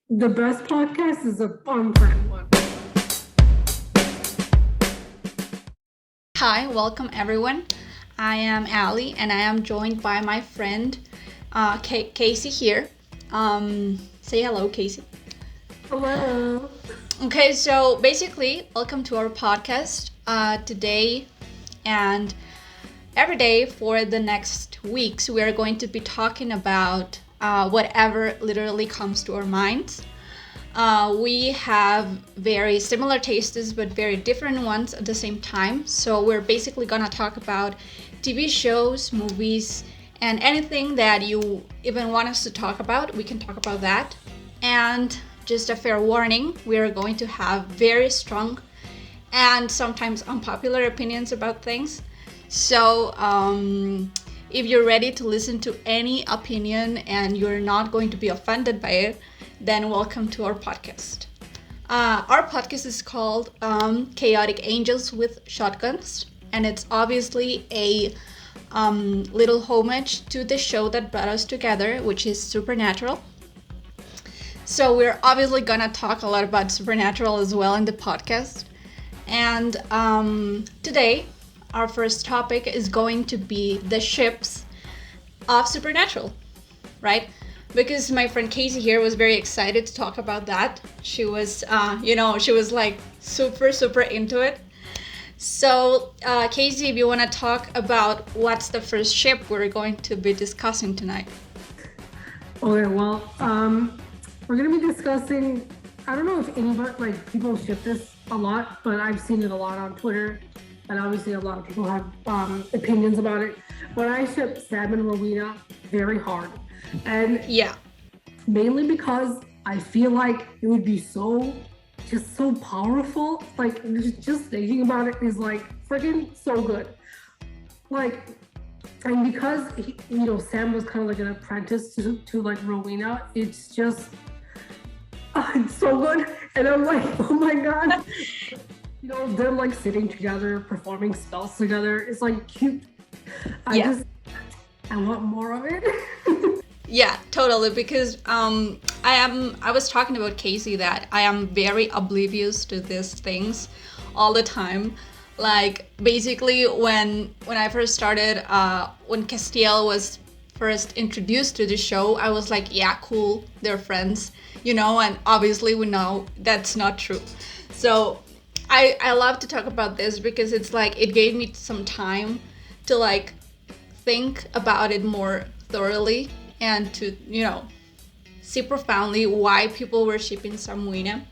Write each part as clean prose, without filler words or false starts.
The best podcast is a unplanned one. Hi, welcome everyone. I am Allie and I am joined by my friend Casey here. Say hello, Casey. Hello. Okay, so basically, welcome to our podcast today and every day for the next weeks. We are going to be talking about whatever literally comes to our minds. We have very similar tastes, but very different ones at the same time. So we're basically gonna talk about TV shows, movies, and anything that you even want us to talk about. We can talk about that. And just a fair warning, we are going to have very strong and sometimes unpopular opinions about things. So, if you're ready to listen to any opinion and you're not going to be offended by it, then welcome to our podcast. Our podcast is called Chaotic Angels with Shotguns, and it's obviously a little homage to the show that brought us together, which is Supernatural. So we're obviously gonna talk a lot about Supernatural as well in the podcast. And today, our first topic is going to be the ships of Supernatural, right? Because my friend Casey here was very excited to talk about that. She was, she was like super into it. So, Casey, if you want to talk about what's the first ship we're going to be discussing tonight. Okay, well, we're gonna be discussing. I don't know if anybody people ship this a lot, but I've seen it a lot on Twitter, and obviously a lot of people have opinions about it. But I ship Sam and Rowena very hard, and Yeah. mainly because I feel like it would be just so powerful. Like just thinking about it is like freaking so good. Like, and because Sam was kind of like an apprentice to like Rowena, it's just it's so good. And I'm like, oh my god, they're like sitting together, performing spells together. It's like cute. Yeah. I want more of it. Yeah, totally. Because I was talking about Casey that I am very oblivious to these things all the time. Like basically when I first started, when Castiel was first introduced to the show, I was like, yeah, cool, they're friends, and obviously we know that's not true. So I love to talk about this because it's like it gave me some time to like think about it more thoroughly and to see profoundly why people were shipping Samuina.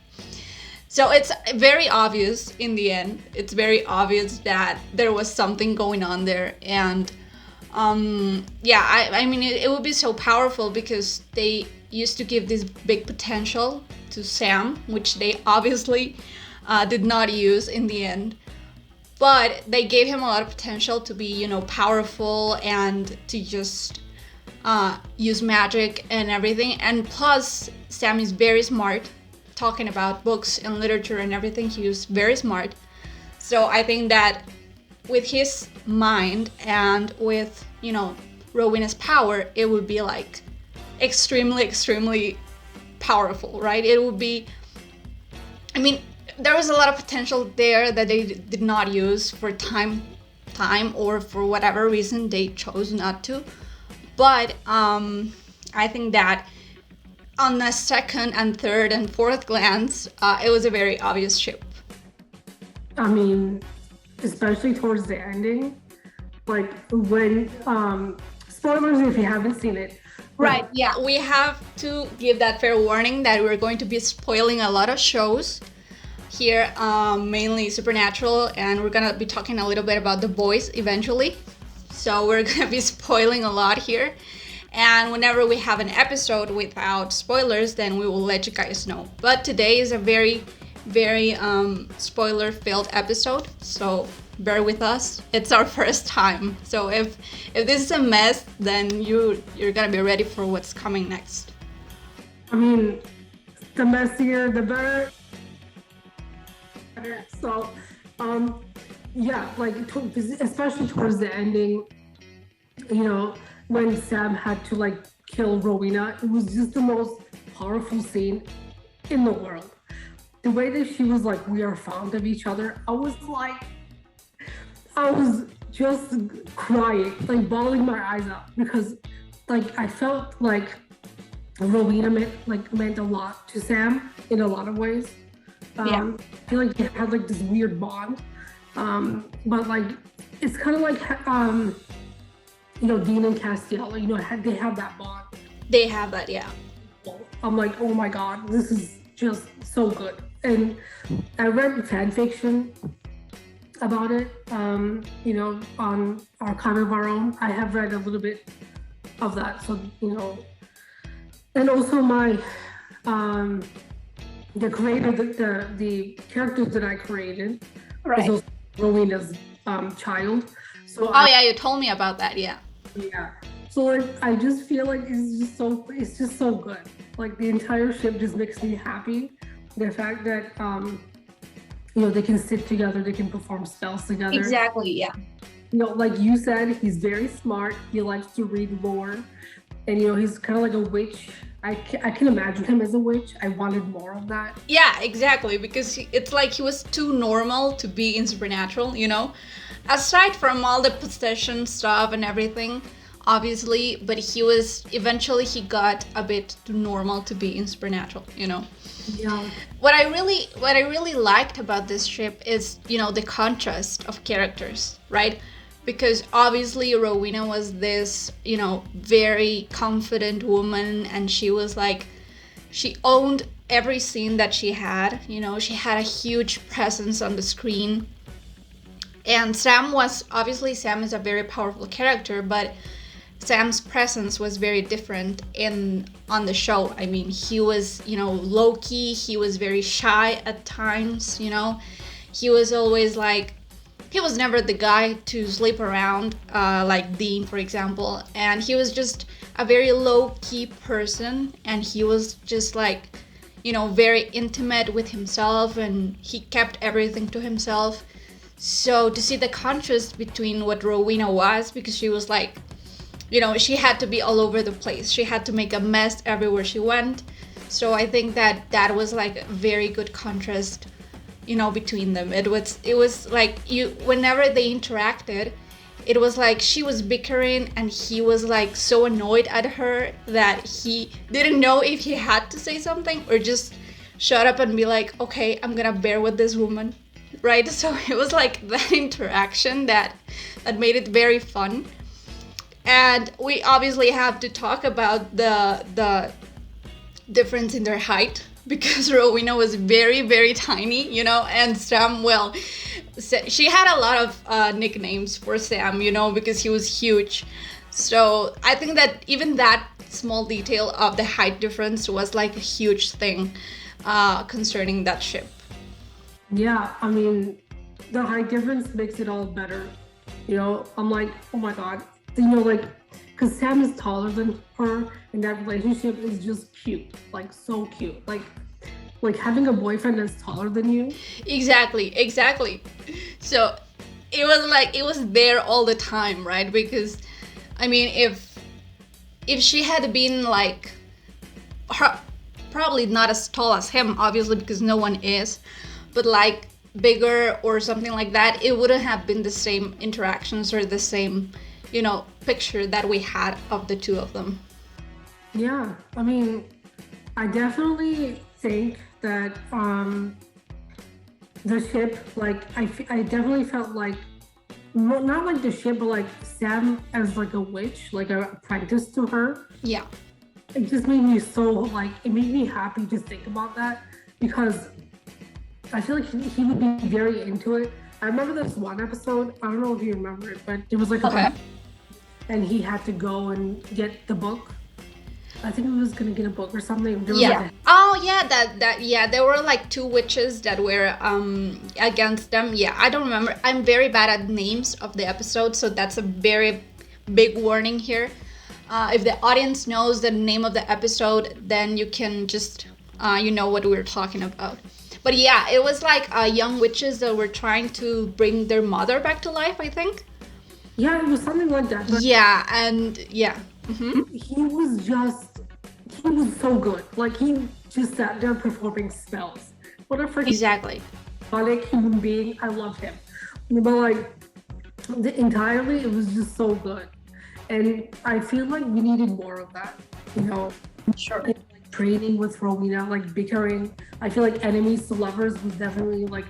So it's very obvious in the end. It's very obvious that there was something going on there, and I mean it would be so powerful because they used to give this big potential to Sam, which they obviously did not use in the end. But they gave him a lot of potential to be, powerful and to just use magic and everything. And plus, Sam is very smart, talking about books and literature and everything. He was very smart. So I think that with his mind and with, Rowena's power, it would be like extremely powerful, right? It would be, I mean, there was a lot of potential there that they did not use for time or for whatever reason they chose not to. But I think that on the second and third and fourth glance, it was a very obvious ship. I mean, especially towards the ending, like when spoilers if you haven't seen it. Right, yeah. We have to give that fair warning that we're going to be spoiling a lot of shows here, mainly Supernatural, and we're gonna be talking a little bit about The Boys eventually. So we're gonna be spoiling a lot here. And whenever we have an episode without spoilers, then we will let you guys know. But today is a very spoiler-filled episode, so bear with us. It's our first time, so if this is a mess, then you're gonna be ready for what's coming next. I mean, the messier, the better. So, like especially towards the ending, when Sam had to like kill Rowena, it was just the most powerful scene in the world. The way that she was like, we are fond of each other, I was just crying, like bawling my eyes out because like I felt like Rowena meant a lot to Sam in a lot of ways. I feel like they had like this weird bond. But like it's kind of like Dean and Castiel, they have that bond. They have that, yeah. I'm like, oh my god, this is just so good. And I read fan fiction about it, on Archive of Our Own. I have read a little bit of that, so and also my the creator, the characters that I created, right, is also Rowena's child. So yeah, you told me about that, yeah. So like I just feel like it's just so good. Like the entire ship just makes me happy. The fact that they can sit together, they can perform spells together. Exactly, yeah. Like you said, he's very smart. He likes to read lore, and he's kind of like a witch. I can imagine him as a witch. I wanted more of that. Yeah, exactly, because it's like he was too normal to be in Supernatural, aside from all the possession stuff and everything, obviously, but he got a bit too normal to be in Supernatural, Yeah. What I really liked about this ship is, the contrast of characters, right? Because obviously Rowena was this, very confident woman, and she was like, she owned every scene that she had, she had a huge presence on the screen. And Sam is a very powerful character, but Sam's presence was very different on the show. I mean, he was, low-key, he was very shy at times, he was always like, he was never the guy to sleep around, like Dean, for example, and he was just a very low-key person, and he was just like, very intimate with himself, and he kept everything to himself. So to see the contrast between what Rowena was, because she was like, she had to be all over the place. She had to make a mess everywhere she went. So I think that was like a very good contrast, between them. It was like whenever they interacted, it was like she was bickering and he was like so annoyed at her that he didn't know if he had to say something or just shut up and be like, okay, I'm gonna bear with this woman, right? So it was like that interaction that made it very fun. And we obviously have to talk about the difference in their height, because Rowena was very, very tiny, and Sam, well, she had a lot of nicknames for Sam, because he was huge. So I think that even that small detail of the height difference was like a huge thing concerning that ship. Yeah, I mean, the height difference makes it all better. I'm like, oh my God. Because Sam is taller than her, and that relationship is just cute, like so cute, like having a boyfriend that's taller than you. Exactly. So it was there all the time, right? Because I mean, if she had been like probably not as tall as him, obviously, because no one is, but like bigger or something like that, it wouldn't have been the same interactions or the same picture that we had of the two of them. Yeah, I mean, I definitely think that the ship, like I definitely felt like, not like the ship, but like Sam as like a witch, like an apprentice to her. Yeah, it just made me it made me happy to think about that, because I feel like he would be very into it. I remember this one episode, I don't know if you remember it, but it was like and he had to go and get the book. I think he was gonna get a book or something. Yeah. Oh yeah, that there were like two witches that were against them. Yeah, I don't remember. I'm very bad at names of the episodes, so that's a very big warning here. If the audience knows the name of the episode, then you can just what we're talking about. But yeah, it was like young witches that were trying to bring their mother back to life, I think. Yeah, it was something like that. Yeah, and yeah. Mm-hmm. he was so good. Like he just sat there performing spells. What a freaking Exactly. iconic human being. I love him. But like entirely, it was just so good. And I feel like we needed more of that. You know, Sure. like training with Rowena, like bickering. I feel like enemies to lovers was definitely like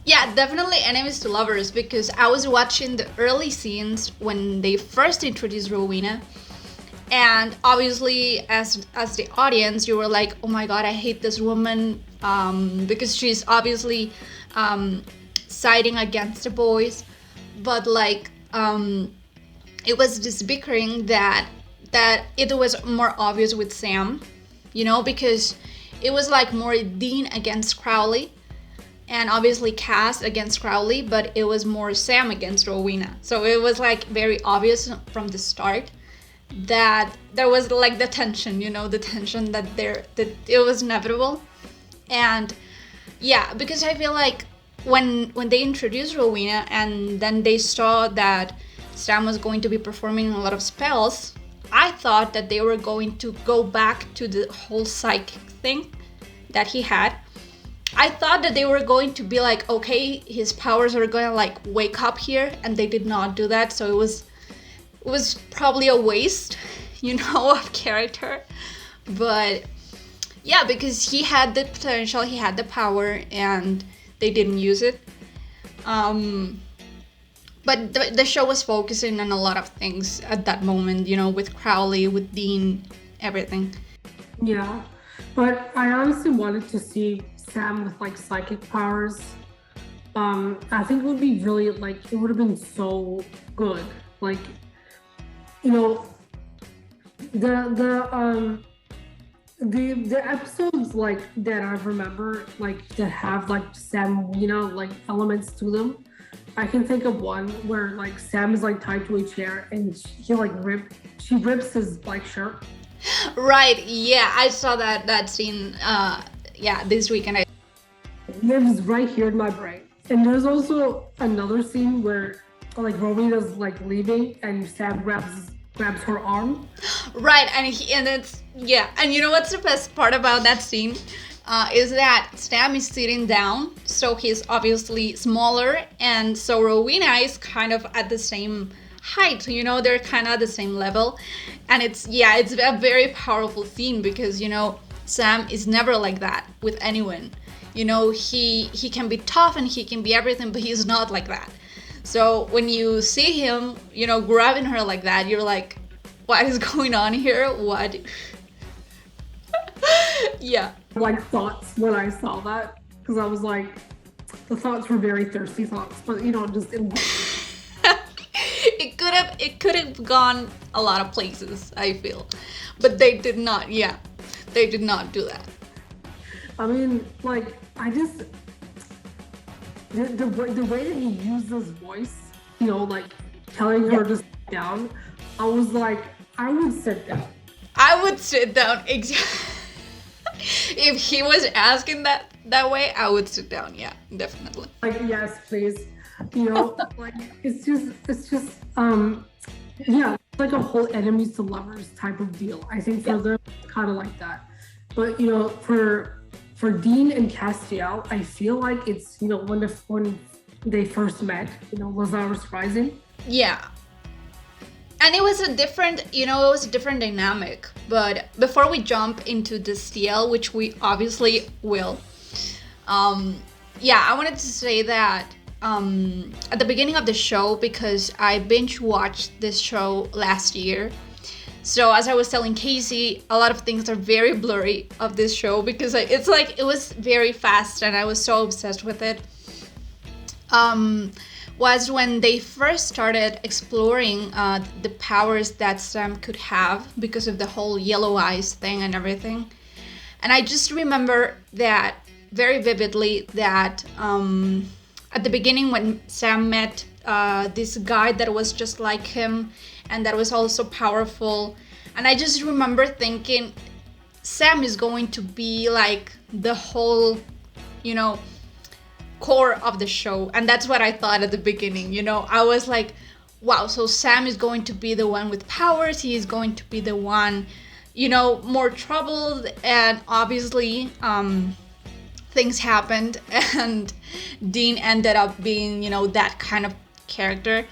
Yeah, definitely enemies to lovers because I was watching the early scenes when they first introduced Rowena, and obviously as the audience you were like, oh my god, I hate this woman, because she's obviously siding against the boys, but like it was this bickering that it was more obvious with Sam, because it was like more Dean against Crowley, and obviously Cass against Crowley, but it was more Sam against Rowena. So it was like very obvious from the start that there was like the tension, the tension that it was inevitable. And yeah, because I feel like when they introduced Rowena and then they saw that Sam was going to be performing a lot of spells, I thought that they were going to go back to the whole psychic thing that he had. I thought that they were going to be like, okay, his powers are going to like wake up here, and they did not do that. So it was probably a waste, of character. But yeah, because he had the potential, he had the power, and they didn't use it. But the show was focusing on a lot of things at that moment, with Crowley, with Dean, everything. yeah. But I honestly wanted to see Sam with like psychic powers. I think it would be really like it would have been so good. Like, you know, the the episodes like that I remember like that have like Sam, like elements to them. I can think of one where like Sam is like tied to a chair and she rips his like shirt. Right, yeah, I saw that scene, this weekend. Lives right here in my brain. And there's also another scene where like Rowena's like leaving and Sam grabs her arm. Right, and it's, yeah, and you know what's the best part about that scene? Is that Sam is sitting down, so he's obviously smaller, and so Rowena is kind of at the same height, they're kind of at the same level. And it's a very powerful scene because, Sam is never like that with anyone. He can be tough and he can be everything, but he's not like that. So when you see him, grabbing her like that, you're like, what is going on here? What? Yeah. Like thoughts when I saw that because I was like, the thoughts were very thirsty thoughts, but just in. It could have gone a lot of places, I feel, but they did not. Yeah, they did not do that. I mean, like I just the way that he used his voice, like telling her to sit down. I was like, I would sit down. I would sit down. Exactly. If he was asking that way, I would sit down. Yeah, definitely. Like, yes, please. Like it's just yeah, like a whole enemies to lovers type of deal. I think for them it's kind of like that. But for Dean and Castiel, I feel like it's when they first met, Lazarus Rising. Yeah. And it was a different dynamic. But before we jump into the CL, which we obviously will, I wanted to say that at the beginning of the show, because I binge watched this show last year. So as I was telling Casey, a lot of things are very blurry of this show because it's like it was very fast and I was so obsessed with it. Was when they first started exploring the powers that Sam could have because of the whole yellow eyes thing and everything. And I just remember that very vividly that at the beginning when Sam met this guy that was just like him and that was also powerful. And I just remember thinking Sam is going to be like the whole, core of the show. And that's what I thought at the beginning. I was like, wow, so Sam is going to be the one with powers. He is going to be the one, more troubled, and obviously things happened, and Dean ended up being, that kind of character.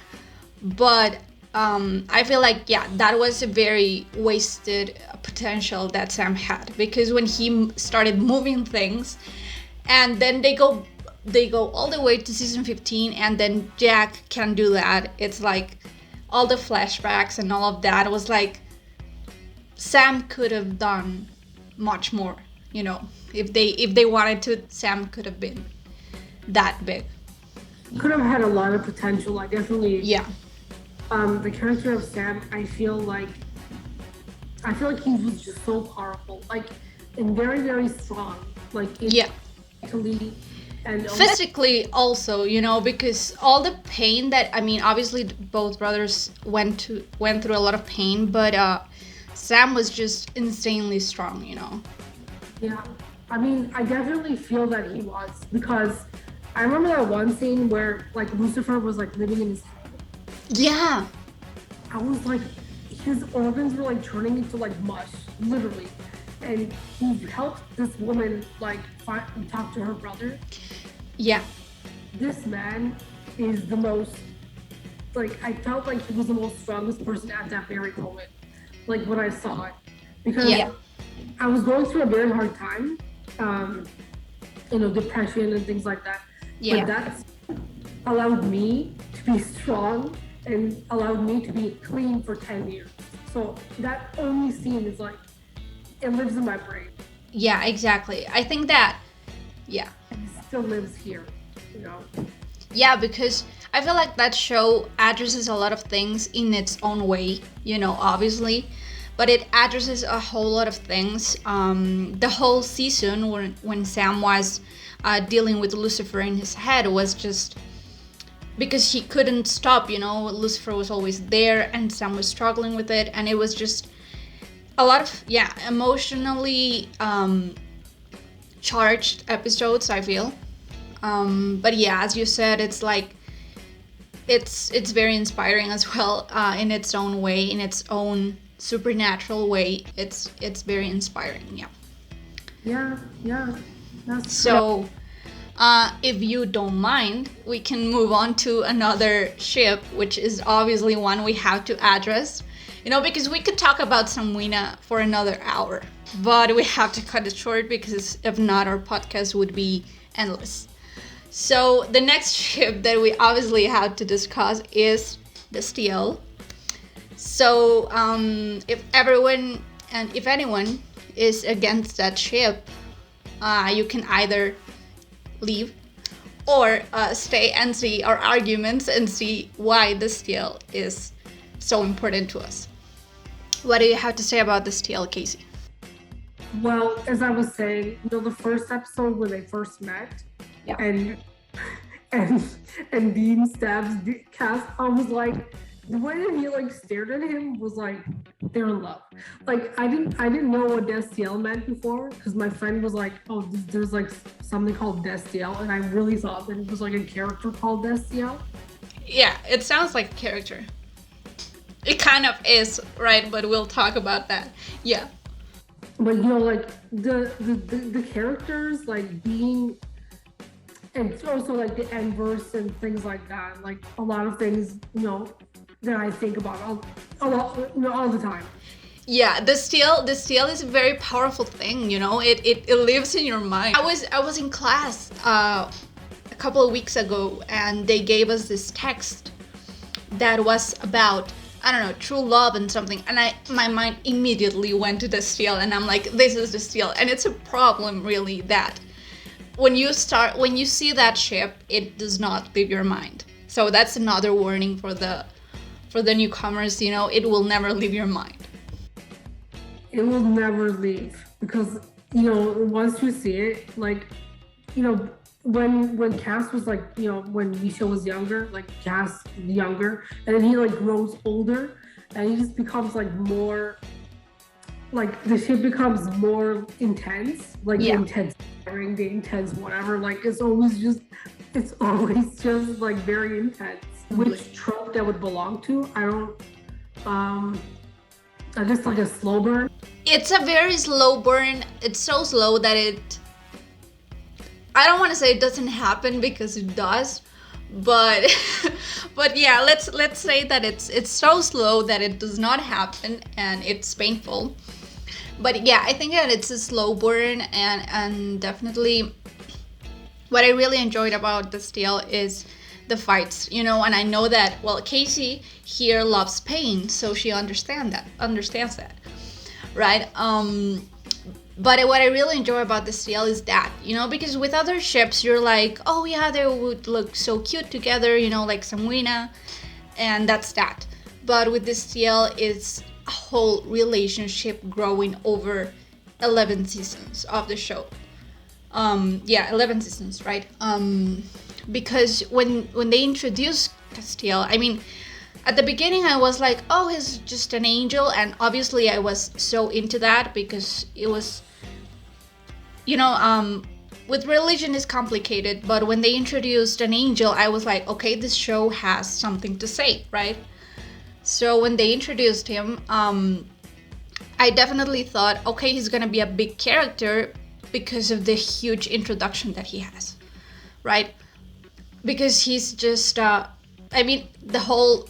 But I feel like, yeah, that was a very wasted potential that Sam had, because when he started moving things, and then they go all the way to season 15, and then Jack can do that. It's like all the flashbacks and all of that was like, Sam could have done much more, if they wanted to. Sam could have been that big. Could have had a lot of potential. I definitely. Yeah. The character of Sam, I feel like he was just so powerful, like, and very, very strong, like, mentally and physically also, because all the pain that, obviously both brothers went through a lot of pain, but Sam was just insanely strong, Yeah, I definitely feel that he was, because I remember that one scene where, like, Lucifer was, like, living in his head. Yeah. I was like, his organs were, like, turning into, like, mush, literally. And he helped this woman, like, talk to her brother. Yeah. This man is the most, like, I felt like he was the most strongest person at that very moment, like, when I saw it. Because I was going through a very hard time, depression and things like that. Yeah. But that allowed me to be strong and allowed me to be clean for 10 years. So that only scene is like, it lives in my brain. Yeah, exactly. I think that, yeah. It still lives here, Yeah, because I feel like that show addresses a lot of things in its own way, obviously. But it addresses a whole lot of things. The whole season when Sam was dealing with Lucifer in his head was just because he couldn't stop, Lucifer was always there and Sam was struggling with it, and it was just a lot of, emotionally charged episodes, I feel. But yeah, as you said, it's like, it's very inspiring as well, in its own way, in its own supernatural way. It's very inspiring. Yeah. So if you don't mind, we can move on to another ship, which is obviously one we have to address, because we could talk about Samwina for another hour, but we have to cut it short, because if not, our podcast would be endless. So the next ship that we obviously have to discuss is the Steel. So if anyone is against that ship, you can either leave or stay and see our arguments and see why the Steel is so important to us. What do you have to say about the Steel, Casey? Well, as I was saying, the first episode when they first met, and Dean stabs Cass, I was like, the way that he, like, stared at him was like, they're in love. Like, I didn't know what Destiel meant before, because my friend was like, oh, there's like something called Destiel, and I really thought that it was like a character called Destiel. Yeah, it sounds like a character. It kind of is, right? But we'll talk about that. Yeah. But like the characters, like, being, and also like the Enverse and things like that, like a lot of things, that I think about all the time. Yeah, the steel is a very powerful thing, it lives in your mind. I was in class a couple of weeks ago, and they gave us this text that was about, I don't know, true love and something, and my mind immediately went to the Steel, and I'm like, this is the Steel. And it's a problem, really, that when you see that ship, it does not leave your mind. So that's another warning for the newcomers, it will never leave your mind. It will never leave, because once you see it, like, when Cass was like, when Misha was younger, like Cass younger, and then he like grows older, and he just becomes like more, like, the ship becomes more intense, like intense, the intense whatever, like it's always just like very intense. Which trope that would belong to, I don't I guess like a slow burn. It's a very slow burn. It's so slow that I don't want to say it doesn't happen because it does, but but yeah, let's say that it's so slow that it does not happen and it's painful. But yeah, I think that it's a slow burn, and definitely what I really enjoyed about this deal is the fights, and I know that, well, Casey here loves pain, so she understands that, right? But what I really enjoy about this deal is that, because with other ships, you're like, oh yeah, they would look so cute together, like Samwina, and that's that. But with this deal, it's a whole relationship growing over 11 seasons of the show. 11 seasons, right? Because when they introduced Castiel, I mean, at the beginning I was like, oh, he's just an angel, and obviously I was so into that because it was, with religion is complicated, but when they introduced an angel, I was like, okay, this show has something to say, right? So when they introduced him, I definitely thought, okay, he's gonna be a big character because of the huge introduction that he has, right? Because he's just, the whole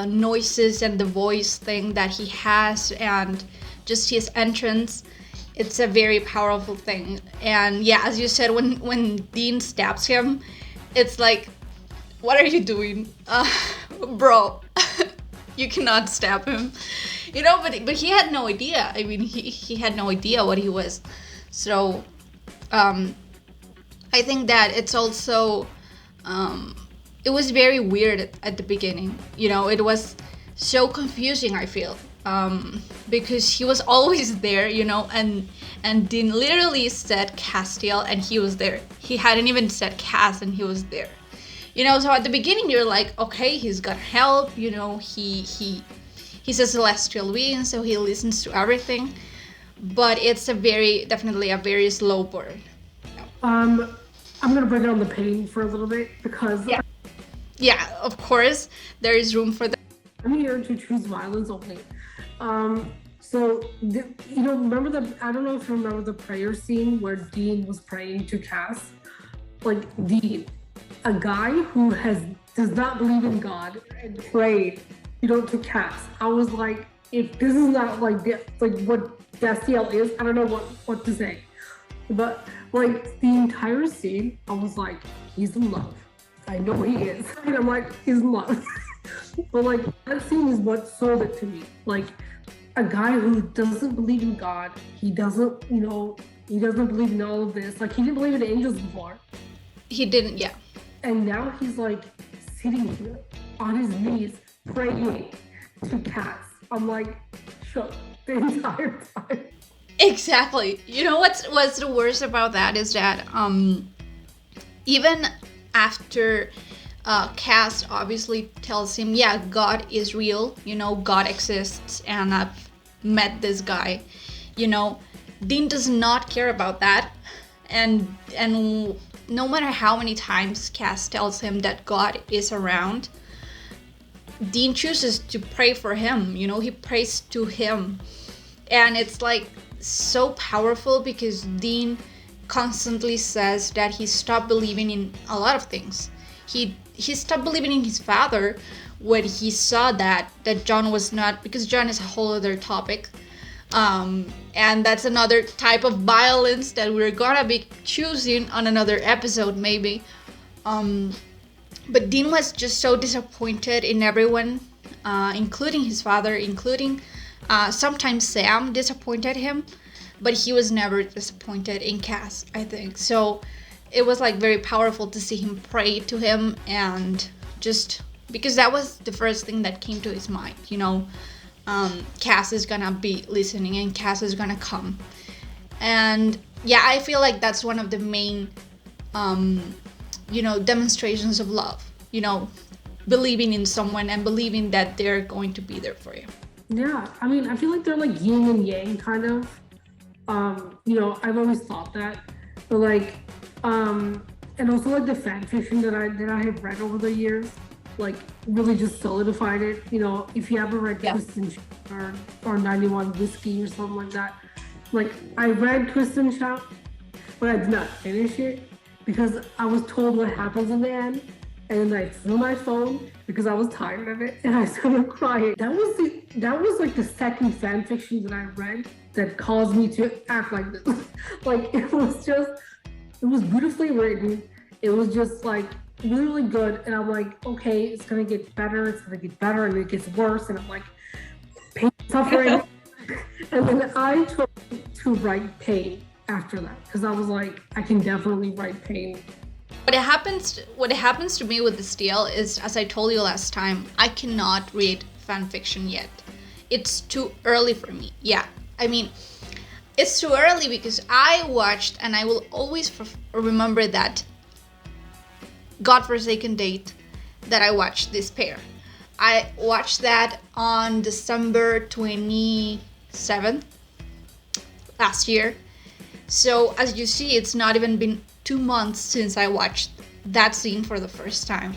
noises and the voice thing that he has, and just his entrance, it's a very powerful thing. And yeah, as you said, when Dean stabs him, it's like, what are you doing? Bro, you cannot stab him. But he had no idea. I mean, he had no idea what he was. So, I think that it's also, it was very weird at the beginning. It was so confusing, I feel, because he was always there, and Dean literally said Castiel and he was there. He hadn't even said Cass and he was there. So at the beginning you're like, okay, he's got help, he's a celestial being, so he listens to everything. But it's definitely a very slow burn. I'm gonna bring it on the pain for a little bit because yeah, of course there is room for that. I'm here to choose violence only. So remember I don't know if you remember the prayer scene where Dean was praying to Cass. Like, Dean, a guy who does not believe in God, and prayed, to Cass. I was like, if this is not like what Castiel is, I don't know what to say. But like the entire scene, I was like, he's in love. I know he is. And I'm like, he's in love. But like, that scene is what sold it to me. Like, a guy who doesn't believe in God, he doesn't believe in all of this. Like, he didn't believe in angels before. He didn't, yeah. And now he's like sitting here on his knees praying to Cass. I'm like shook the entire time. Exactly. What's the worst about that is that even after Cass obviously tells him, yeah, God is real, God exists, and I've met this guy, Dean does not care about that, and no matter how many times Cass tells him that God is around, Dean chooses to pray for him. He prays to him, and it's like so powerful because Dean constantly says that he stopped believing in a lot of things. He stopped believing in his father when he saw that John was not, because John is a whole other topic, and that's another type of violence that we're gonna be choosing on another episode maybe. But Dean was just so disappointed in everyone, including his father, including sometimes Sam disappointed him, but he was never disappointed in Cass, I think. So it was like very powerful to see him pray to him, and just because that was the first thing that came to his mind, Cass is gonna be listening and Cass is gonna come. And yeah, I feel like that's one of the main demonstrations of love, believing in someone and believing that they're going to be there for you. Yeah, I mean, I feel like they're like yin and yang kind of. I've always thought that, but and also like the fan fiction that I have read over the years, like really just solidified it. You know, if you ever read Yeah. Twist and Shout or 91 Whiskey or something like that, like I read Twist and Shout, but I did not finish it because I was told what happens in the end, and then I threw my phone because I was tired of it, and I started crying. That was like the second fan fiction that I read that caused me to act like this. Like it was beautifully written. It was just like really, really good, and I'm like, okay, it's gonna get better. It's gonna get better, and it gets worse, and I'm like, pain, suffering, and then I took to write pain after that because I was like, I can definitely write pain. What happens to me with this deal is, as I told you last time, I cannot read fan fiction yet. It's too early for me. Yeah, I mean, it's too early because I watched, and I will always remember that godforsaken date that I watched this pair. I watched that on December 27th last year. So as you see, it's not even been 2 months since I watched that scene for the first time.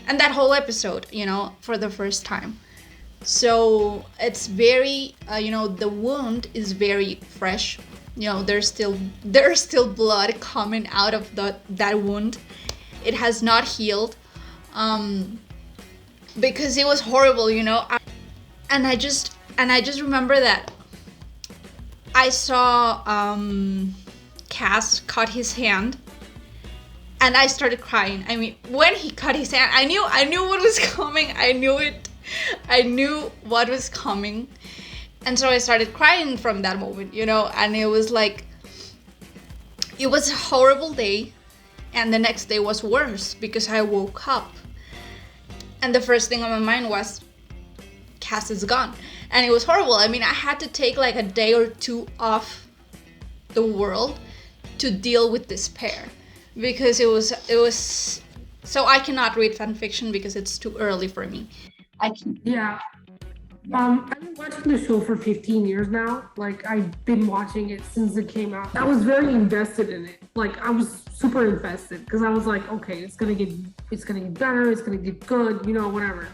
And that whole episode, for the first time. So it's very, the wound is very fresh. There's still blood coming out of that wound. It has not healed, because it was horrible, and I just remember that I saw Cass cut his hand, and I started crying. I mean, when he cut his hand, I knew what was coming. I knew it. I knew what was coming, and so I started crying from that moment, and it was like, it was a horrible day. And the next day was worse because I woke up. And the first thing on my mind was, Cass is gone. And it was horrible. I mean, I had to take like a day or two off the world to deal with this pair. Because it was so I cannot read fan fiction because it's too early for me. Yeah. I've been watching the show for 15 years now. Like, I've been watching it since it came out. I was very invested in it. Like, I was super invested because I was like, okay, it's gonna get better, it's gonna get good, whatever.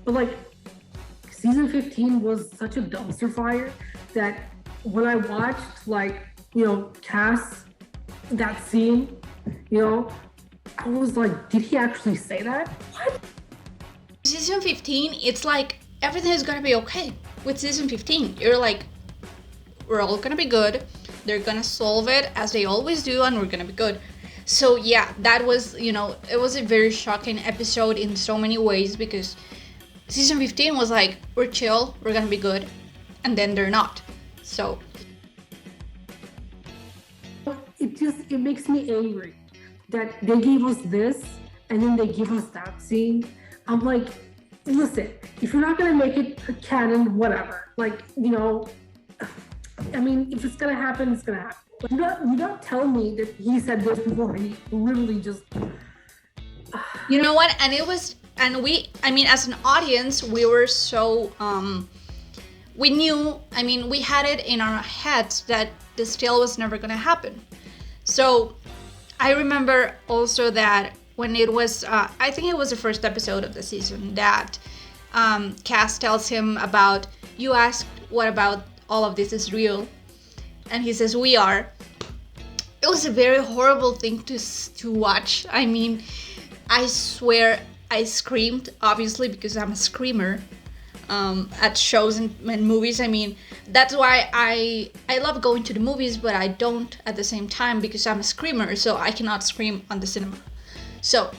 But like, season 15 was such a dumpster fire that when I watched, like, Cass, that scene, I was like, did he actually say that? What? Season 15, it's like, everything is gonna be okay. With season 15, you're like, we're all gonna be good. They're gonna solve it as they always do, and we're gonna be good. So yeah, that was, it was a very shocking episode in so many ways because season 15 was like, we're chill, we're gonna be good, and then they're not. So it makes me angry that they gave us this and then they give us that scene. I'm like, listen, if you're not gonna make it a canon, whatever. Like, I mean, if it's gonna happen, it's gonna happen. But you don't tell me that he said this before. He literally just. You know what? And it was, and as an audience, we were so we knew. I mean, we had it in our heads that this tale was never gonna happen. So I remember also that when it was, I think it was the first episode of the season, that Cass tells him about, you asked what about all of this is real, and he says we are. It was a very horrible thing to watch. I mean, I swear I screamed, obviously, because I'm a screamer at shows and movies. I mean, that's why I love going to the movies, but I don't at the same time because I'm a screamer, so I cannot scream on the cinema. So,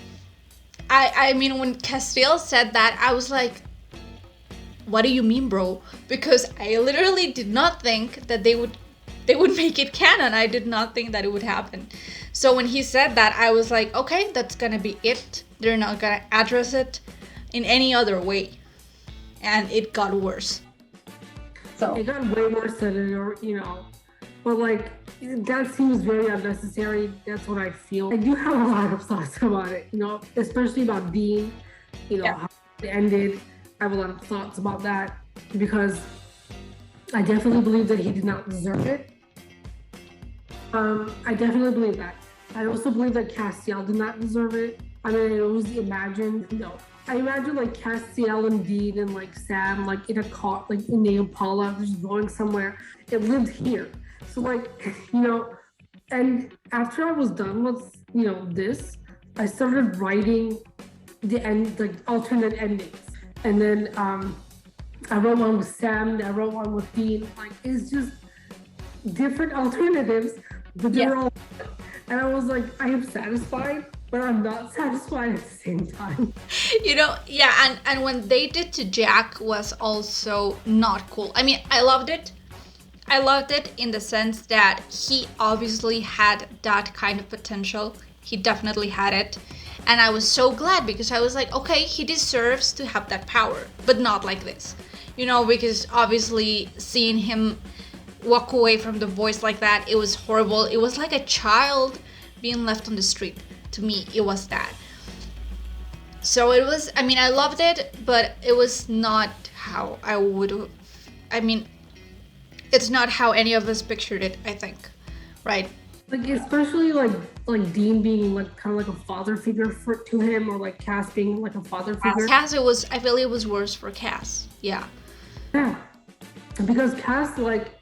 I mean, when Castile said that, I was like, what do you mean, bro? Because I literally did not think that they would make it canon. I did not think that it would happen. So when he said that, I was like, okay, that's gonna be it. They're not gonna address it in any other way. And it got worse. So it got way worse than but like, that seems very unnecessary. That's what I feel. I do have a lot of thoughts about it, especially about Dean, how it ended. I have a lot of thoughts about that because I definitely believe that he did not deserve it. I definitely believe that. I also believe that Castiel did not deserve it. I mean, it was imagined. I imagine like Castiel and Dean and like Sam like in a car, like in the Impala, just going somewhere. It lived here. So like, you know, and after I was done with, this, I started writing the end, like alternate endings. And then I wrote one with Sam, I wrote one with Dean. Like it's just different alternatives, but Yeah. they're all, and I was like, I am satisfied, but I'm not satisfied at the same time. Yeah, and when they did to Jack was also not cool. I mean, I loved it in the sense that he obviously had that kind of potential. He definitely had it. And I was so glad because I was like, okay, he deserves to have that power, but not like this. Because obviously seeing him walk away from the voice like that, it was horrible. It was like a child being left on the street. To me, it was that. So it was, I mean, I loved it, but it was not how I would have, I mean, it's not how any of us pictured it, I think. Right? Like especially like Dean being like kind of like a father figure to him, or like Cass being like a father figure. Cass, I feel it was worse for Cass. Yeah. Yeah, because Cass, like,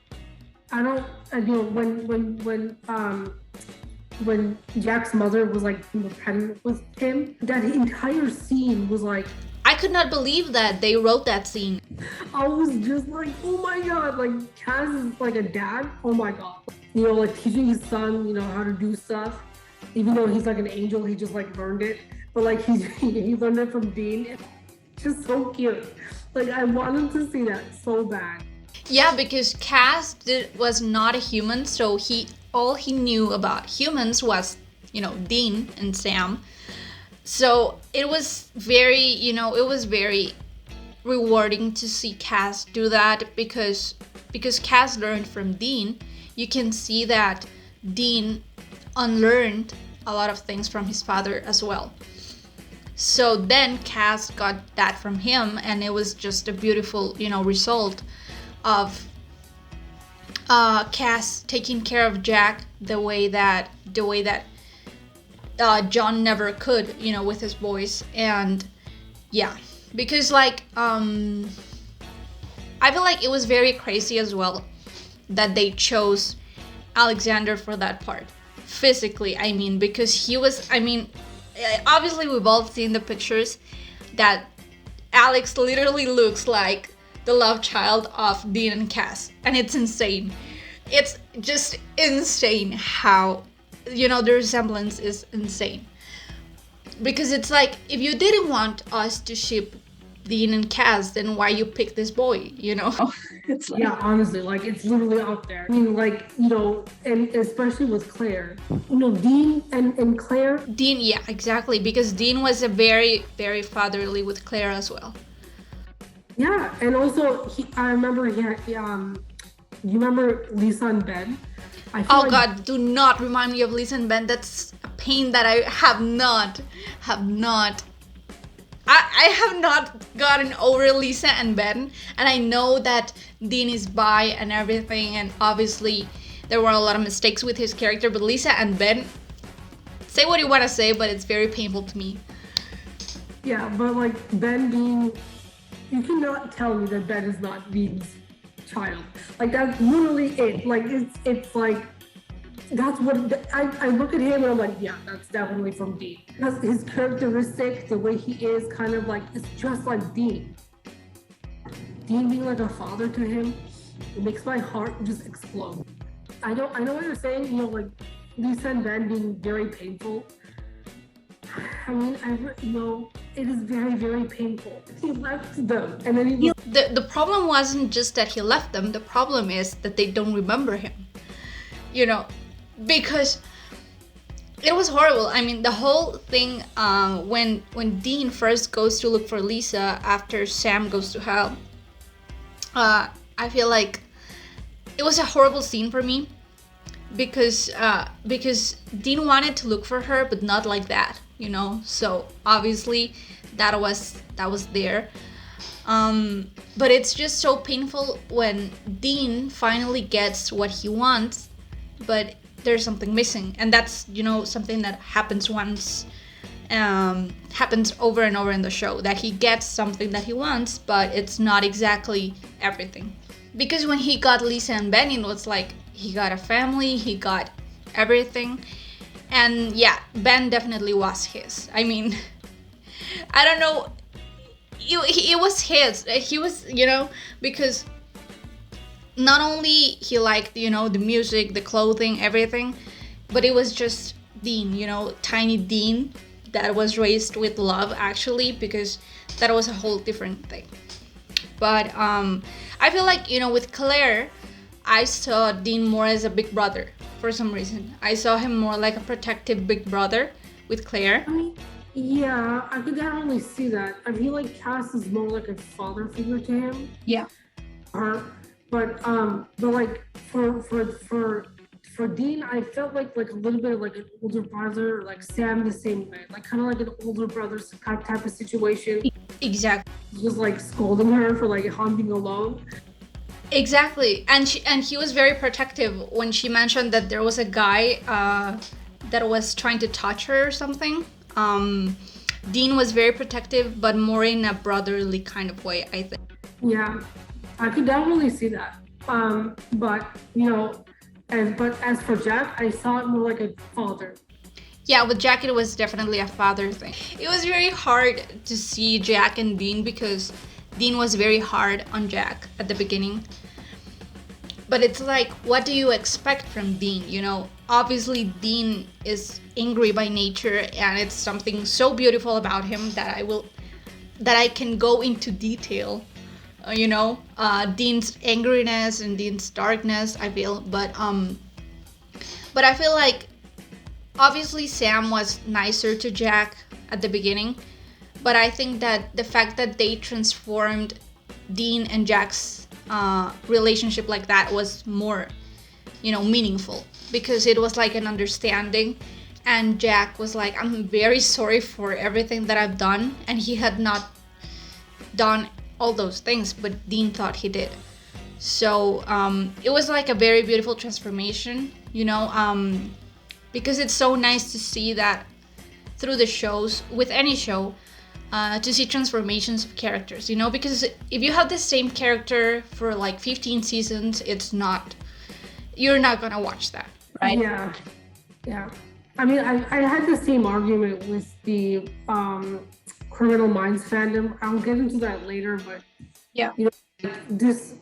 I don't, when Jack's mother was like pregnant with him, that entire scene was like, I could not believe that they wrote that scene. I was just like, oh my god, like Cass is like a dad. Oh my god, like teaching his son, how to do stuff, even though he's like an angel, he just like learned it. But like he learned it from Dean. It's just so cute. Like I wanted to see that so bad. Yeah, because Cass was not a human, so all he knew about humans was, Dean and Sam. So it was very rewarding to see Cass do that because Cass learned from Dean. You can see that Dean unlearned a lot of things from his father as well. So then Cass got that from him, and it was just a beautiful, result of Cass taking care of Jack the way that John never could, with his voice. And yeah, because like I feel like it was very crazy as well that they chose Alexander for that part. Physically, I mean, because he was, obviously we've all seen the pictures that Alex literally looks like the love child of Dean and Cass, and it's insane. It's just insane how, the resemblance is insane. Because it's like, if you didn't want us to ship Dean and Cass, then why you pick this boy, It's like, yeah, honestly, like it's literally out there. I mean, like, and especially with Claire, Dean and Claire. Dean, yeah, exactly, because Dean was a very, very fatherly with Claire as well. Yeah, and also I remember you remember Lisa and Ben? God, do not remind me of Lisa and Ben. That's a pain that I have not I have not gotten over Lisa and Ben, and I know that Dean is bi and everything, and obviously there were a lot of mistakes with his character, but Lisa and Ben, say what you want to say, but it's very painful to me. Yeah, but like Ben being, you cannot tell me that Ben is not Dean's child. Like that's literally it. Like it's like, that's what I look at him and I'm like, yeah, that's definitely from Dean. Because his characteristic, the way he is, kind of like, it's just like Dean. Dean being like a father to him, it makes my heart just explode. I know what you're saying, like Lisa and Ben being very painful. I mean, it is very, very painful. He left them, and then he was... The problem wasn't just that he left them. The problem is that they don't remember him. Because it was horrible. I mean, the whole thing, when Dean first goes to look for Lisa after Sam goes to hell, I feel like it was a horrible scene for me because Dean wanted to look for her, but not like that, So obviously that was there. But it's just so painful when Dean finally gets what he wants, but there's something missing, and that's something that happens once happens over and over in the show, that he gets something that he wants, but it's not exactly everything. Because when he got Lisa and Benny, it was like he got a family, he got everything. And yeah, Ben definitely was his. I mean, I don't know, it was his. He was, because not only he liked, the music, the clothing, everything, but it was just Dean, tiny Dean that was raised with love, actually, because that was a whole different thing. But I feel like, with Claire, I saw Dean more as a big brother for some reason. I saw him more like a protective big brother with Claire. I mean, yeah, I could definitely see that. I feel like Cass is more like a father figure to him. Yeah. Her, but like for Dean, I felt like a little bit like an older brother, like Sam the same way, like kind of like an older brother type of situation. Exactly. Just like scolding her for like being alone. Exactly, and he was very protective when she mentioned that there was a guy that was trying to touch her or something. Dean was very protective, but more in a brotherly kind of way, I think. Yeah, I could definitely see that. But as for Jack, I saw it more like a father. Yeah, with Jack, it was definitely a father thing. It was very hard to see Jack and Dean because Dean was very hard on Jack at the beginning. But it's like, what do you expect from Dean? Obviously Dean is angry by nature, and it's something so beautiful about him that I can go into detail. Dean's angriness and Dean's darkness, I feel. But I feel like obviously Sam was nicer to Jack at the beginning, but I think that the fact that they transformed Dean and Jack's relationship like that was more, meaningful, because it was like an understanding, and Jack was like, I'm very sorry for everything that I've done, and he had not done all those things, but Dean thought he did. So it was like a very beautiful transformation, because it's so nice to see that through the shows, with any show, to see transformations of characters, because if you have the same character for like 15 seasons, you're not gonna watch that, right? Yeah. I mean, I had the same argument with the Criminal Minds fandom. I'll get into that later, but yeah, this,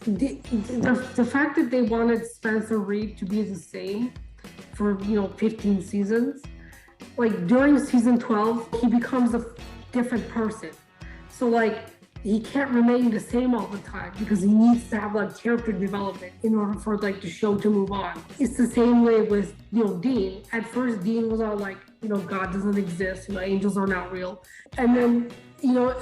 the fact that they wanted Spencer Reid to be the same for 15 seasons, like during season 12 he becomes a different person, so like he can't remain the same all the time because he needs to have like character development in order for like the show to move on. It's the same way with Dean. At first Dean was all like, God doesn't exist, angels are not real, and then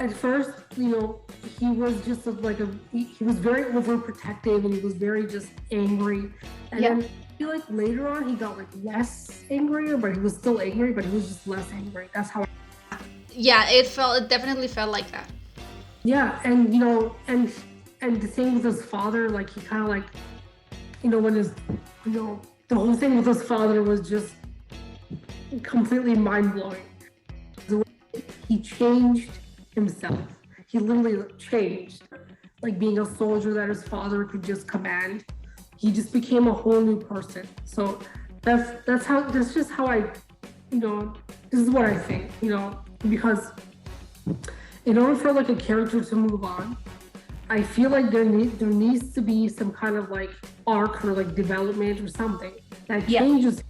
at first he was just like he was very overprotective, and he was very just angry, and then I feel like later on he got like less angrier, but he was still angry, but he was just less angry. That's how it definitely felt like that. Yeah, and and the thing with his father, like he kind of like, when his, the whole thing with his father was just completely mind-blowing. The way he changed himself. He literally changed, like being a soldier that his father could just command. He just became a whole new person. So that's just how I, this is what I think, because in order for like a character to move on, I feel like there needs to be some kind of like arc or like development or something that changes,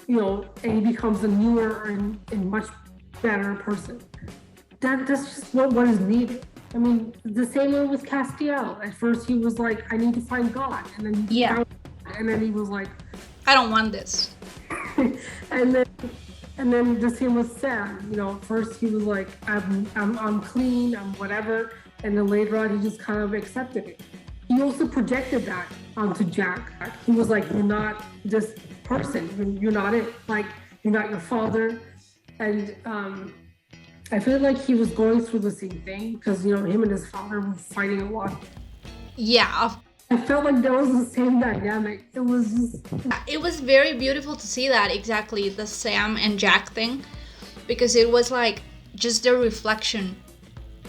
and he becomes a newer and much better person. That's just what is needed. I mean, the same way with Castiel. At first he was like, I need to find God, and then he found God, and then he was like, I don't want this. and then the same with Sam. First he was like, I'm clean, I'm whatever, and then later on he just kind of accepted it. He also projected that onto Jack. He was like, you're not this person, you're not it, like you're not your father. And I feel like he was going through the same thing because him and his father were fighting a lot. Yeah, I felt like there was the same dynamic. It was just It was very beautiful to see that, exactly, the Sam and Jack thing, because it was like just a reflection.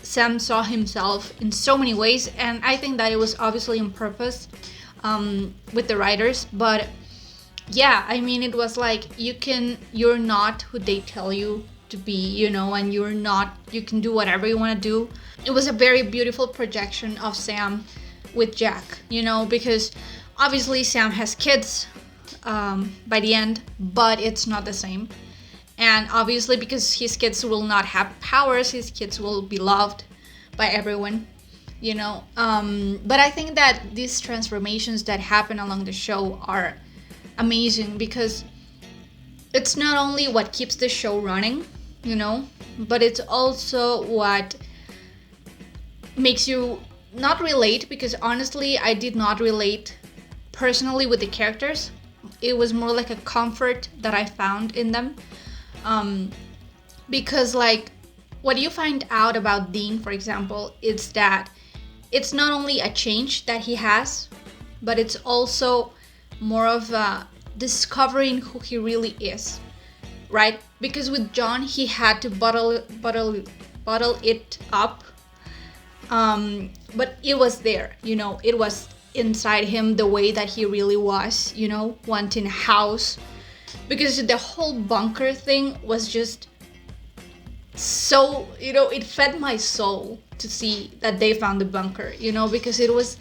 Sam saw himself in so many ways, and I think that it was obviously on purpose with the writers. But yeah, I mean, it was like you're not who they tell you to be, and you can do whatever you want to do. It was a very beautiful projection of Sam with Jack, because obviously Sam has kids by the end, but it's not the same. And obviously, because his kids will not have powers, his kids will be loved by everyone, But I think that these transformations that happen along the show are amazing, because it's not only what keeps the show running, but it's also what makes you not relate, because honestly, I did not relate personally with the characters. It was more like a comfort that I found in them. Because like what you find out about Dean, for example, is that it's not only a change that he has, but it's also more of discovering who he really is, right? Because with John, he had to bottle it up, but it was there, it was inside him, the way that he really was, wanting a house. Because the whole bunker thing was just so, it fed my soul to see that they found the bunker, because it was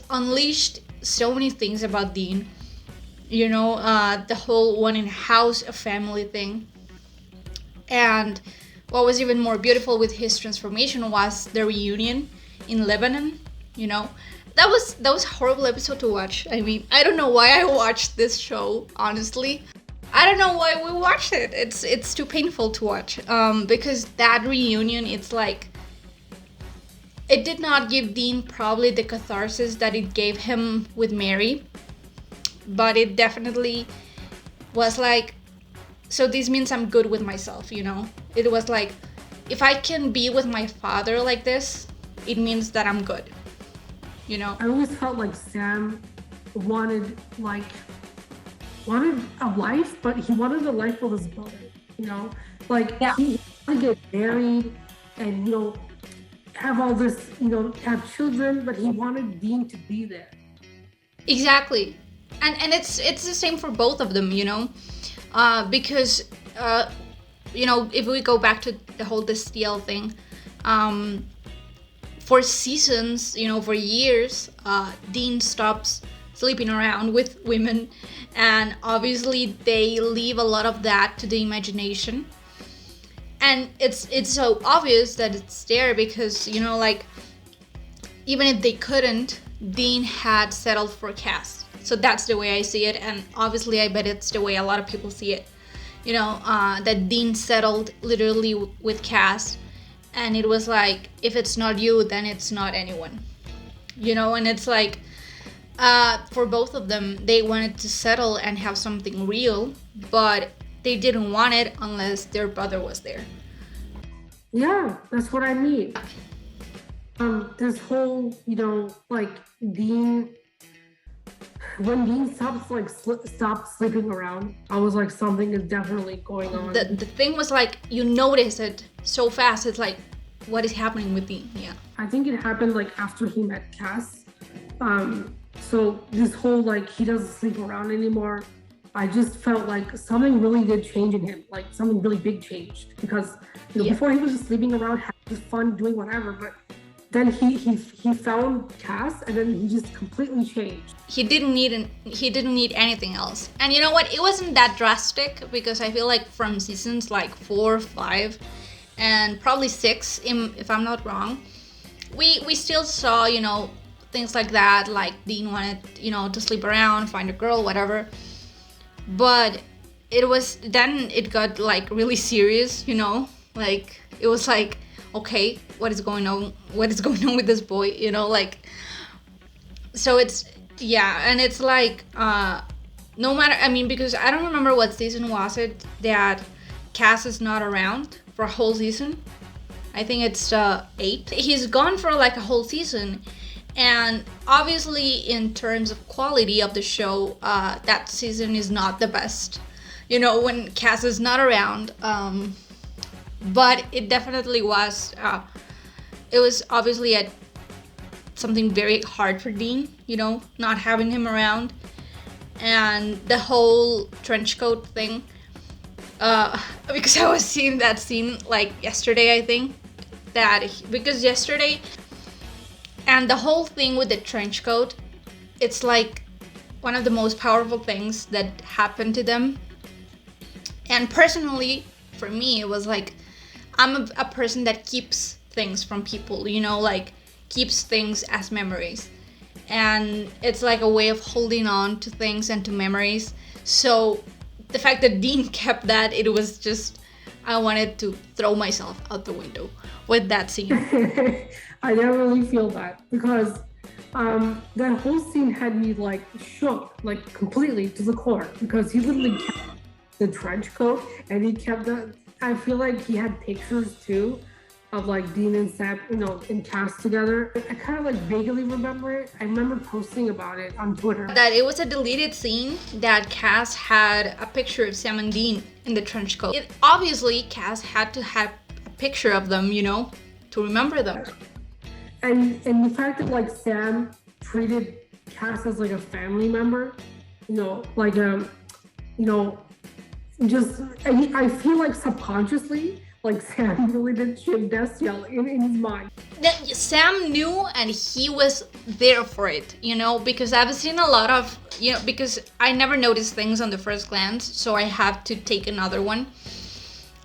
unleashed so many things about Dean, the whole wanting a house, a family thing. And what was even more beautiful with his transformation was the reunion in Lebanon, That was a horrible episode to watch. I mean, I don't know why I watched this show, honestly. I don't know why we watched it. It's too painful to watch. Because that reunion, it's like, it did not give Dean probably the catharsis that it gave him with Mary, but it definitely was like, so this means I'm good with myself, It was like, if I can be with my father like this, it means that I'm good, I always felt like Sam wanted a life, but he wanted a life with his brother, Like, yeah. He wanted to get married and, have all this, have children, but he wanted Dean to be there. Exactly. And it's the same for both of them, because, if we go back to the whole Distiel thing, for seasons, for years, Dean stops sleeping around with women, and obviously they leave a lot of that to the imagination. And it's so obvious that it's there because, like, even if they couldn't, Dean had settled for Cass. So that's the way I see it, and obviously I bet it's the way a lot of people see it. That Dean settled literally with Cass, and it was like, if it's not you, then it's not anyone. And it's like, for both of them, they wanted to settle and have something real, but they didn't want it unless their brother was there. Yeah, that's what I mean. This whole, like, Dean, when Dean stopped sleeping around, I was like, something is definitely going on. The thing was like, you notice it so fast. It's like, what is happening with Dean? Yeah. I think it happened like after he met Cass. So this whole, like, he doesn't sleep around anymore. I just felt like something really did change in him, like something really big changed, because before he was just sleeping around, having fun, doing whatever, but then he found Cass, and then he just completely changed. He didn't need anything else. And you know what? It wasn't that drastic, because I feel like from seasons like 4, 5, and probably 6, if I'm not wrong, we still saw, things like that, like Dean wanted, to sleep around, find a girl, whatever. But then it got like really serious, like it was like, okay, what is going on with this boy, like, so it's, yeah. And it's like, no matter, I mean, because I don't remember what season was it that Cass is not around for a whole season. I think it's 8. He's gone for like a whole season, And obviously, in terms of quality of the show, that season is not the best. You know, when Cass is not around. But it definitely was. It was obviously something very hard for Dean. You know, not having him around, and the whole trench coat thing. Because I was seeing that scene like yesterday, I think. Because yesterday, and the whole thing with the trench coat, it's like one of the most powerful things that happened to them. And personally, for me, it was like, I'm a person that keeps things from people, you know, like keeps things as memories. And it's like a way of holding on to things and to memories. So the fact that Dean kept that, it was just, I wanted to throw myself out the window with that scene. I never really feel that because that whole scene had me like shook, like completely to the core because he literally kept the trench coat and he kept the. I feel like he had pictures too of like Dean and Sam, you know, in cast together. I kind of like vaguely remember it. I remember posting about it on Twitter. That it was a deleted scene that Cass had a picture of Sam and Dean in the trench coat. Obviously, Cass had to have a picture of them, you know, to remember them. And the fact that like Sam treated Cass as like a family member, you know, like you know, just I feel like subconsciously like Sam really did shit Destiel in his mind. Sam knew and he was there for it, you know, because I've seen a lot of, you know, because I never noticed things on the first glance, so I have to take another one.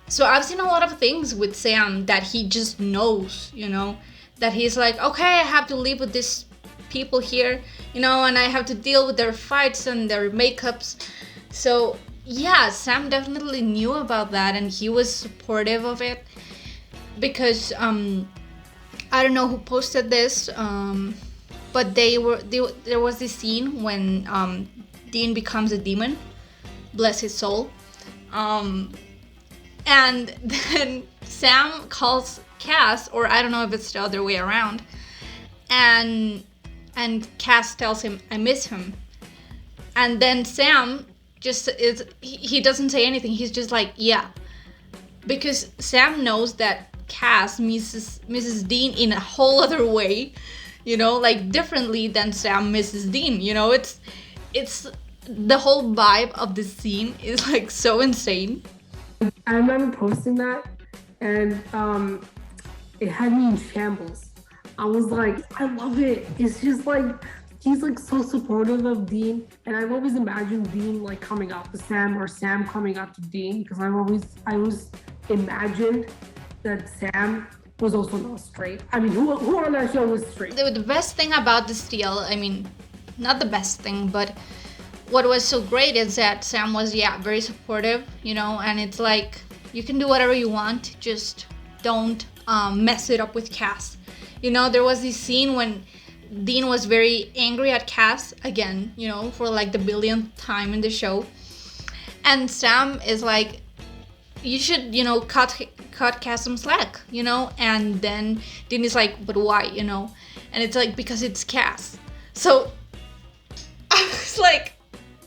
So I've seen a lot of things with Sam that he just knows, you know, that he's like, okay, I have to live with these people here, you know, and I have to deal with their fights and their makeups. So yeah, Sam definitely knew about that and he was supportive of it because I don't know who posted this, but there was this scene when Dean becomes a demon, bless his soul, and then Sam calls Cass, or I don't know if it's the other way around, and Cass tells him, I miss him, and then Sam he doesn't say anything. He's just like, yeah, because Sam knows that Cass misses Dean in a whole other way, you know, like differently than Sam misses Dean. You know, it's the whole vibe of the scene is like so insane. I remember posting that, and it had me in shambles. I was like, I love it. It's just like he's like so supportive of Dean, and I've always imagined Dean like coming out to Sam or Sam coming out to Dean because I always imagined that Sam was also not straight. I mean, who on that show was straight? The best thing about this deal, I mean, not the best thing, but what was so great is that Sam was, very supportive, you know, and it's like, you can do whatever you want, just don't mess it up with Cass. You know, there was this scene when Dean was very angry at Cass again, you know, for like the billionth time in the show. And Sam is like, you should, you know, cut Cass some slack, you know? And then Dean is like, but why, you know? And it's like, because it's Cass. So I was like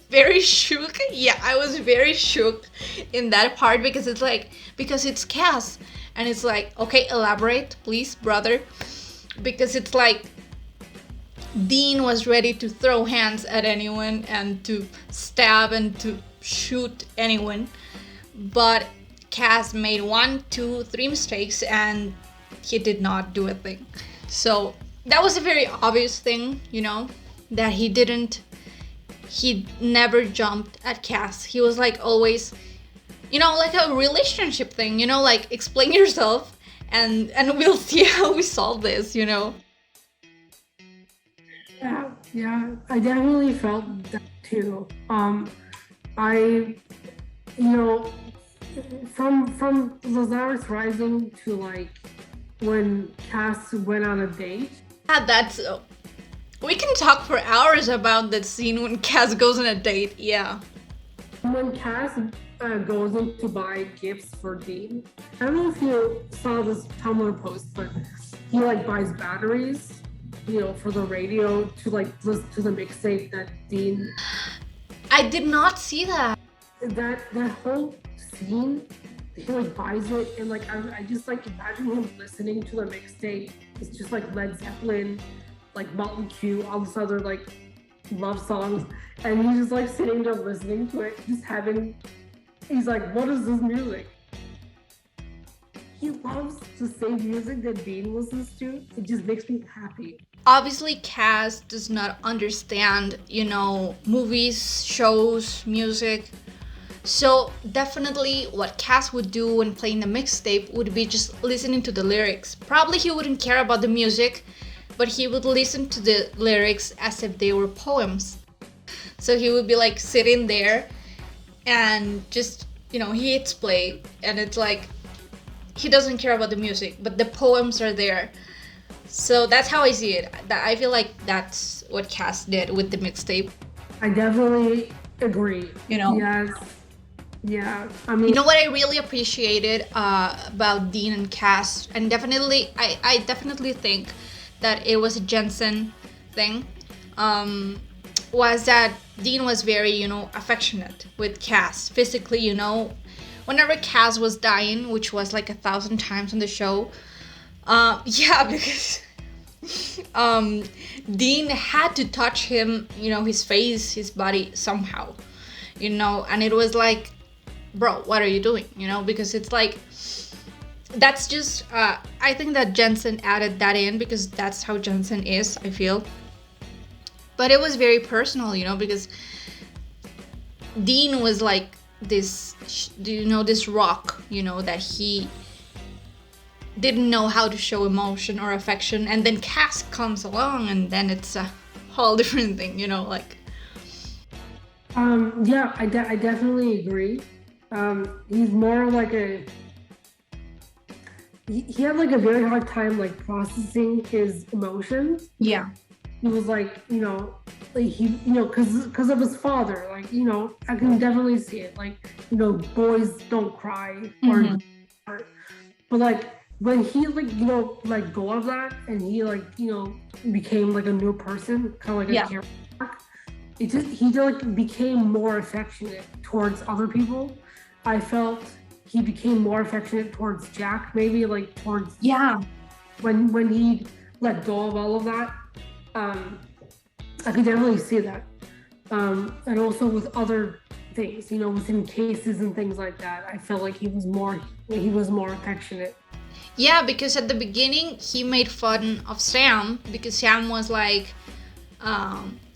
very shook. Yeah, I was very shook in that part because it's like, because it's Cass. And it's like, okay, elaborate, please, brother. Because it's like, Dean was ready to throw hands at anyone and to stab and to shoot anyone. But Cass made 1, 2, 3 mistakes and he did not do a thing. So that was a very obvious thing, you know, that he never jumped at Cass. He was like always, you know, like a relationship thing, you know, like explain yourself and we'll see how we solve this, you know. Yeah, I definitely felt that too. I, you know, from Lazarus Rising to like when Cass went on a date. Yeah, that's. We can talk for hours about that scene when Cass goes on a date. Yeah. When Cass goes in to buy gifts for Dean, I don't know if you saw this Tumblr post, but he like buys batteries for the radio to like listen to the mixtape that Dean. I did not see that. That whole scene, he like buys it, and like I just like imagine him listening to the mixtape. It's just like Led Zeppelin, like Motley Crue, all this other like love songs, and he's just like sitting there listening to it, just having. He's like, what is this music? He loves the same music that Dean listens to. It just makes me happy. Obviously, Cass does not understand, movies, shows, music. So definitely what Cass would do when playing the mixtape would be just listening to the lyrics. Probably he wouldn't care about the music, but he would listen to the lyrics as if they were poems. So he would be like sitting there and just, he hits play, and it's like he doesn't care about the music, but the poems are there. So that's how I see it. I feel like that's what Cass did with the mixtape. I definitely agree. Yes. Yeah. I mean, what I really appreciated about Dean and Cass, and definitely, I definitely think that it was a Jensen thing, was that Dean was very, affectionate with Cass physically. Whenever Cass was dying, which was like 1,000 times on the show, because Dean had to touch him, his face, his body somehow, and it was like, bro, what are you doing? Because it's like, that's just, I think that Jensen added that in because that's how Jensen is, I feel. But it was very personal, because Dean was like this, this rock, that he didn't know how to show emotion or affection, and then Cass comes along, and then it's a whole different thing, like. Yeah, I definitely agree. He's more like he had like a very hard time like processing his emotions. Yeah. He was like, like he, because of his father, like, I can definitely see it. Like, boys don't cry, or, but like when he like, like go of that, and he like, became like a new person, kind of like a character. He like became more affectionate towards other people. I felt he became more affectionate towards Jack, maybe like towards when he let go of all of that. I could definitely see that, and also with other things, within cases and things like that. I felt like he was more affectionate. Yeah, because at the beginning he made fun of Sam because Sam was like,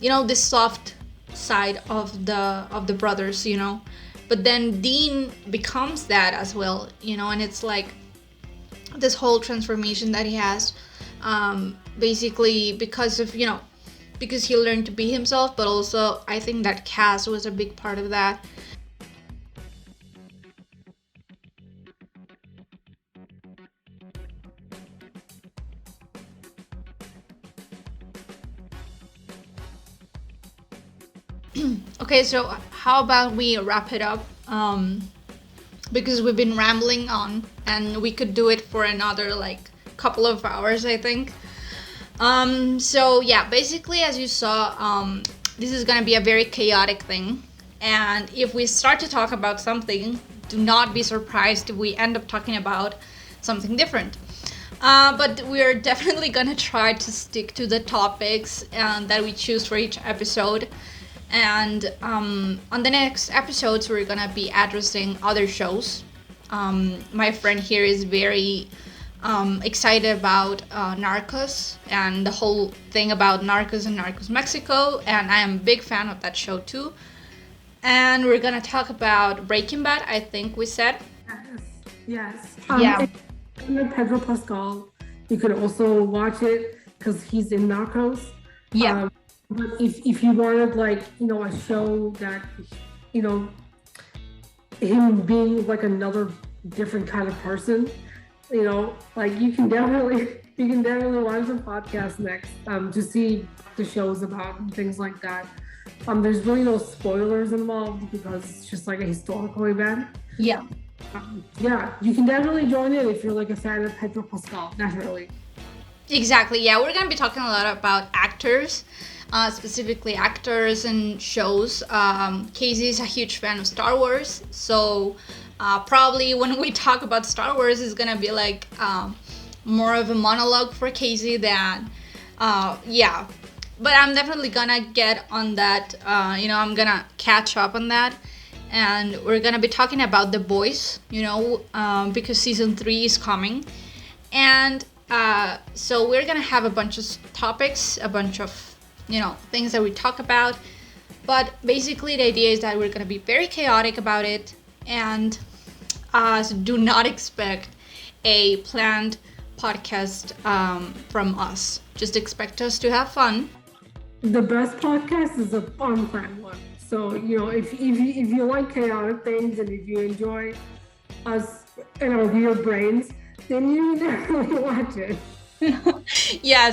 this soft side of the brothers, but then Dean becomes that as well, and it's like this whole transformation that he has, basically because of, because he learned to be himself, but also I think that Cass was a big part of that. Okay, so how about we wrap it up? Because we've been rambling on, and we could do it for another like couple of hours, I think. So yeah, basically, as you saw, this is gonna be a very chaotic thing, and if we start to talk about something, do not be surprised if we end up talking about something different. But we're definitely gonna try to stick to the topics that we choose for each episode. And on the next episodes, we're gonna be addressing other shows. My friend here is very excited about Narcos and the whole thing about Narcos and Narcos Mexico, and I am a big fan of that show too. And we're gonna talk about Breaking Bad, I think we said. Yes. Yeah. And Pedro Pascal, you could also watch it because he's in Narcos. Yeah. But if you wanted like, a show that, him being like another different kind of person, like you can definitely watch the podcast next to see the shows about and things like that. There's really no spoilers involved because it's just like a historical event. Yeah. Yeah, you can definitely join in if you're like a fan of Pedro Pascal, definitely. Exactly. Yeah, we're gonna be talking a lot about actors, specifically actors and shows. Casey is a huge fan of Star Wars, so probably when we talk about Star Wars, it's gonna be like more of a monologue for Casey than, yeah. But I'm definitely gonna get on that. I'm gonna catch up on that, and we're gonna be talking about The Boys. Because season 3 is coming, and so we're gonna have a bunch of topics, a bunch of things that we talk about. But basically, the idea is that we're gonna be very chaotic about it, and so do not expect a planned podcast from us. Just expect us to have fun. The best podcast is a unplanned one. So if you like chaotic things and if you enjoy us and our weird brains, then you definitely watch it. Yeah,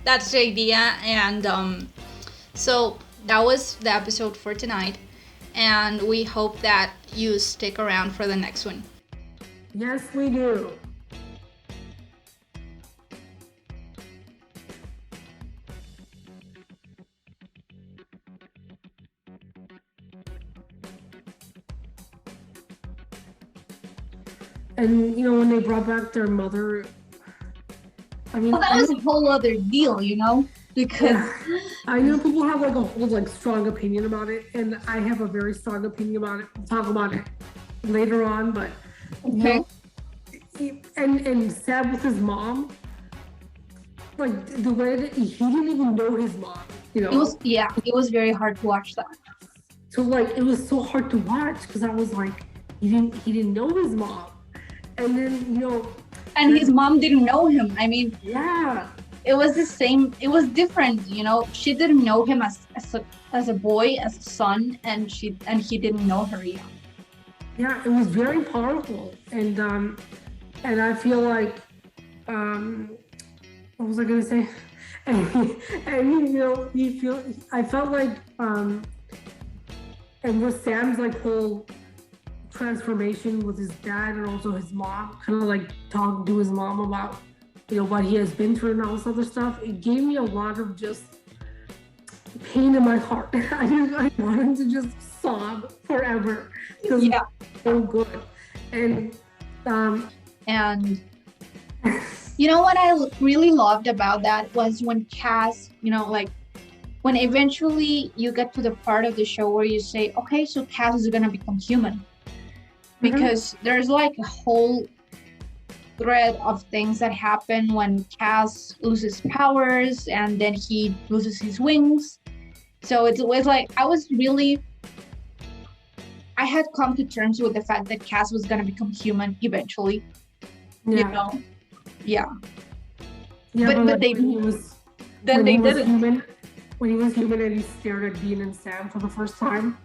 that's the idea. And so that was the episode for tonight, and we hope that you stick around for the next one. Yes, we do. And when they brought back their mother, I mean, well, that was a whole other deal, because I know people have like a whole strong opinion about it, and I have a very strong opinion about it. We'll talk about it later on, but okay. And Sam with his mom, like the way that he didn't even know his mom. It was very hard to watch that. So it was so hard to watch because I was like, he didn't know his mom, and then and his mom didn't know him. I mean, yeah. It was the same. It was different, She didn't know him as a boy, as a son, and he didn't know her yet. Yeah, it was very powerful, and I feel like, what was I gonna say? I felt like, and with Sam's whole transformation with his dad and also his mom, kind of talking to his mom about what he has been through and all this other stuff. It gave me a lot of just pain in my heart. I wanted to just sob forever because it's so good. And what I really loved about that was when Cass, when eventually you get to the part of the show where you say, okay, so Cass is gonna become human, because there's a whole thread of things that happen when Cass loses powers and then he loses his wings. So it was I had come to terms with the fact that Cass was gonna become human eventually. Yeah. But they didn't. When he was human and he stared at Dean and Sam for the first time,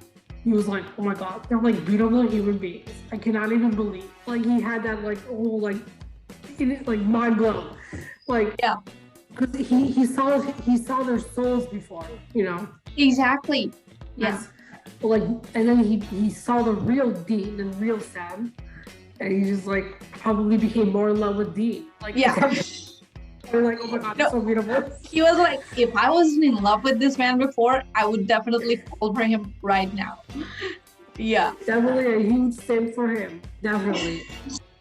he was like, oh my god, they're beautiful human beings. I cannot even believe. He had that mind blown. Because he saw their souls before, Exactly. Yes. And then he saw the real Dean and real Sam, and he just probably became more in love with Dean. We're oh my god, that's so beautiful. He was if I wasn't in love with this man before, I would definitely fall for him right now. Yeah. Definitely a huge sin for him. Definitely.